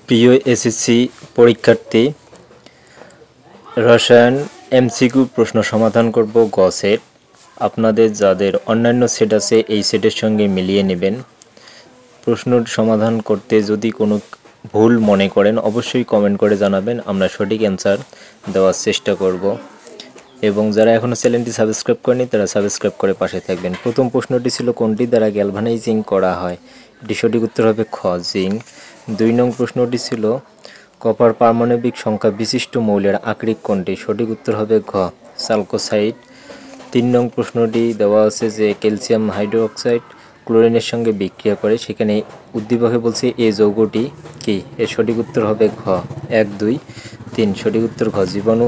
প্রিয় এসএসসি পরীক্ষার্থী, রসায়ন এমসিকিউ প্রশ্ন সমাধান করব গ সেট। আপনাদের যাদের অন্যান্য সেট আছে এই সেটের সঙ্গে মিলিয়ে নেবেন। প্রশ্ন সমাধান করতে যদি কোনো ভুল মনে করেন অবশ্যই কমেন্ট করে জানাবেন, আমরা সঠিক অ্যান্সার দেওয়ার চেষ্টা করব। এবং যারা এখনও চ্যানেলটি সাবস্ক্রাইব করেনি তারা সাবস্ক্রাইব করে পাশে থাকবেন। প্রথম প্রশ্নটি ছিল কোনটি দ্বারা গ্যালভানাইজিং করা হয়? এটি সঠিক উত্তর হবে খ, জিঙ্ক। 2 নং প্রশ্নটি ছিল কপার পারমাণবিক সংখ্যা বিশিষ্ট মৌলের আকরিক কোনটি? সঠিক উত্তর হবে ঘ, সালকোসাইড। 3 নং প্রশ্নটি দেওয়া আছে যে ক্যালসিয়াম হাইড্রোক্সাইড ক্লোরিনের সঙ্গে বিক্রিয়া করে, সেখানে উদ্দীপকে বলছে এ যৌগটি কি? এর সঠিক উত্তর হবে ঘ, 1, 2, 3। সঠিক উত্তর ঘ, জীবাণু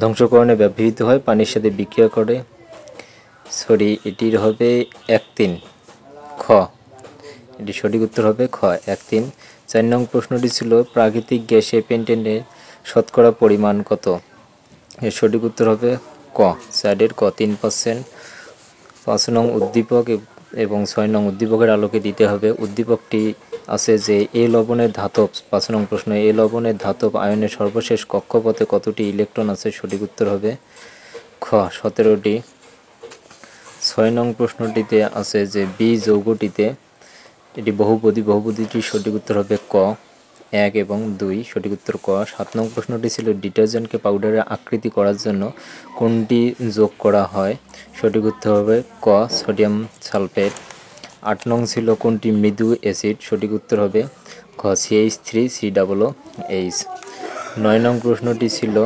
ধ্বংসকরণে ব্যবহৃত হয়, পানির সাথে বিক্রিয়া করে। এটির হবে 1, 3 খ, এটি সঠিক উত্তর হবে খ, 1, 3। 4 নং প্রশ্নটি ছিল প্রাকৃতিক গ্যাসে পেন্টেনের শতকরা পরিমাণ কত? এর সঠিক উত্তর হবে ক, 4 ক, 3%। 5 নং উদ্দীপক এবং 6 নং উদ্দীপকের আলোকে দিতে হবে। উদ্দীপকটি আছে যে এ লবণের ধাতব, 5 নং প্রশ্ন, এ লবণের ধাতব আয়নের সর্বশেষ কক্ষপথে কতটি ইলেকট্রন আছে? সঠিক উত্তর হবে খ, 17টি। 6 নং প্রশ্নটিতে আছে যে বি যৌগটিতে, এটি বহুপদীটির সঠিক উত্তর হবে ক, 1 এবং 2। সঠিক উত্তর ক। 7 নং প্রশ্নটি ছিল ডিটারজেন্টকে পাউডারের আকৃতি করার জন্য কোনটি যোগ করা হয়? সঠিক উত্তর হবে ক, সোডিয়াম সালফেট। 8 নং ছিল কোনটি মৃদু অ্যাসিড? সঠিক উত্তর হবে খ, CH3COOH। 9 নং প্রশ্নটি ছিল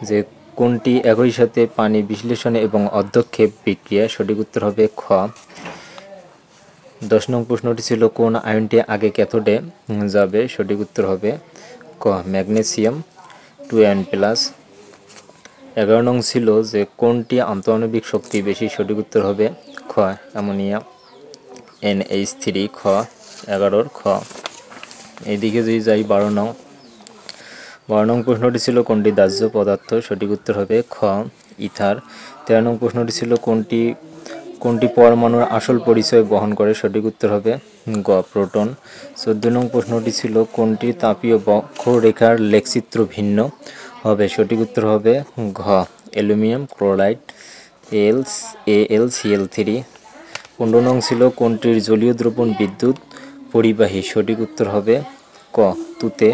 যে কোনটি একই সাথে পানি বিশ্লেষণে এবং অধ্যক্ষেপ বিক্রিয়া? সঠিক উত্তর হবে খ। 10 নং প্রশ্নটি ছিল কোন আয়নটি আগে ক্যাথোডে যাবে? সঠিক উত্তর হবে ক, ম্যাগনেসিয়াম 2N+। 11 নং ছিল যে কোনটি আন্তঃআণবিক শক্তি বেশি? সঠিক উত্তর হবে খ, অ্যামোনিয়া NH3। খ, 11 খ। এইদিকে যদি যাই 12 নং প্রশ্নটি ছিল কোনটি দাহ্য পদার্থ? সঠিক উত্তর হবে খ, ইথার। 13 নং প্রশ্নটি ছিল কোনটি পরমাণুর আসল পরিচয় বহন করে? সঠিক উত্তর হবে গ, প্রোটন। 14 নং প্রশ্নটি ছিল কোনটি তাপীয় বক্ররেখার লেখচিত্র ভিন্ন হবে? সঠিক উত্তর হবে ঘ, অ্যালুমিনিয়াম ক্লোরাইড AlCl3। 15 নং ছিল কোনটির জলীয় দ্রবণ বিদ্যুৎ পরিবাহী? সঠিক উত্তর হবে ক, তুতে।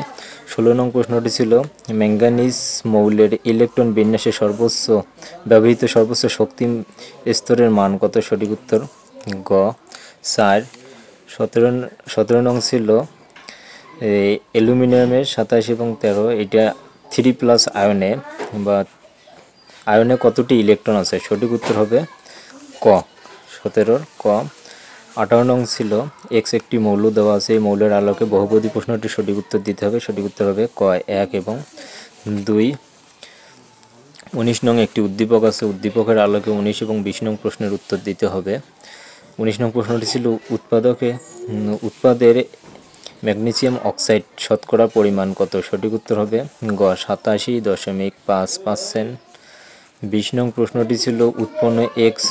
16 নং প্রশ্নটি ছিল ম্যাঙ্গানিজ মৌলের ইলেকট্রন বিন্যাসে ব্যবহৃত সর্বোচ্চ শক্তি স্তরের মান কত? সঠিক উত্তর গ, 4। 17 নং ছিল অ্যালুমিনিয়ামের 27 এবং 13, এটা 3+ আয়নে কতটি ইলেকট্রন আছে? সঠিক উত্তর হবে ক, 17 ক। 18 নং ছিল X একটি মৌল দেওয়া আছে, এই মৌলের আলোকে বহুপদী প্রশ্নটির সঠিক উত্তর দিতে হবে। সঠিক উত্তর হবে ক, 1 এবং 2। 19 নং একটি উদ্দীপক আছে, উদ্দীপকের আলোকে 19 এবং 20 নং প্রশ্নের উত্তর দিতে হবে। 19 নং প্রশ্নটি ছিল উৎপাদের ম্যাগনেসিয়াম অক্সাইড শতকরা পরিমাণ কত? সঠিক উত্তর হবে গ, 87.5%। 20 নং প্রশ্নটি ছিল উৎপন্ন এক্স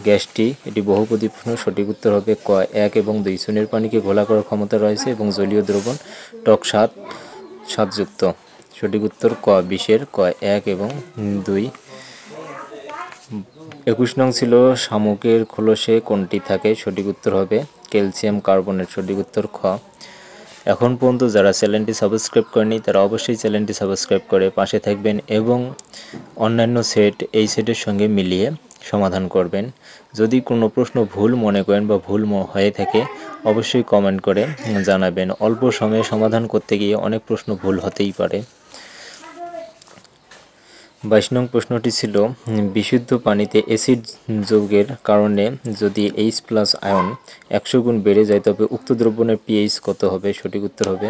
গ্যাসটি, এটি বহুপদী প্রশ্ন। সঠিক উত্তর হবে ক, 1 এবং 2। চুনের পানিকে ঘোলা করার ক্ষমতা রয়েছে এবং জলীয় দ্রবণ টক স্বাদযুক্ত। সঠিক উত্তর ক, 20 ক, 1 এবং 2। 21 নং ছিল শামুকের খোলসে কোনটি থাকে? সঠিক উত্তর হবে ক্যালসিয়াম কার্বনেট। সঠিক উত্তর খ। এখন পর্যন্ত যারা চ্যানেলটি সাবস্ক্রাইব করেনি তারা অবশ্যই চ্যানেলটি সাবস্ক্রাইব করে পাশে থাকবেন এবং অন্যান্য সেট এই সেটের সঙ্গে মিলিয়ে সমাধান করবেন। যদি কোনো প্রশ্ন ভুল মনে করেন বা ভুল হয়ে থাকে অবশ্যই কমেন্ট করে জানাবেন। অল্প সময়ে সমাধান করতে গিয়ে অনেক প্রশ্ন ভুল হতেই পারে। 22 নং প্রশ্নটি ছিল বিশুদ্ধ পানিতে অ্যাসিড যোগের কারণে যদি H+ আয়ন 100 গুণ বেড়ে যায় তবে উক্ত দ্রবণের pH কত হবে? সঠিক উত্তর হবে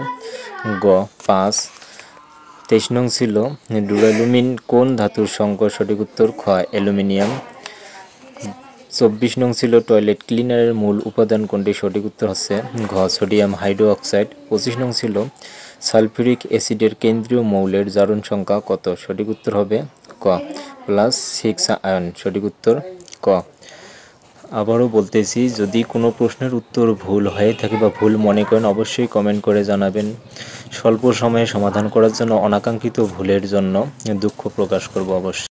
গ, 5। 23 নং ছিল ডুরালুমিন কোন ধাতুর সংকর? সঠিক উত্তর খ, অ্যালুমিনিয়াম। 24 নং ছিল টয়লেট ক্লিনারের মূল উপাদান কোনটি? সঠিক উত্তর হচ্ছে ঘ, সোডিয়াম হাইড্রোক্সাইড। 25 নং ছিল সালফিউরিক অ্যাসিডের কেন্দ্রীয় মৌলের জারণ সংখ্যা কত? সঠিক উত্তর হবে ক, +6 আয়ন। সঠিক উত্তর ক। আবারও বলতেছি, যদি কোনো প্রশ্নের উত্তর ভুল হয়ে থাকে বা ভুল মনে করেন অবশ্যই কমেন্ট করে জানাবেন। স্বল্প সময়ে সমাধান করার জন্য অনাকাঙ্ক্ষিত ভুলের জন্য দুঃখ প্রকাশ করব অবশ্যই।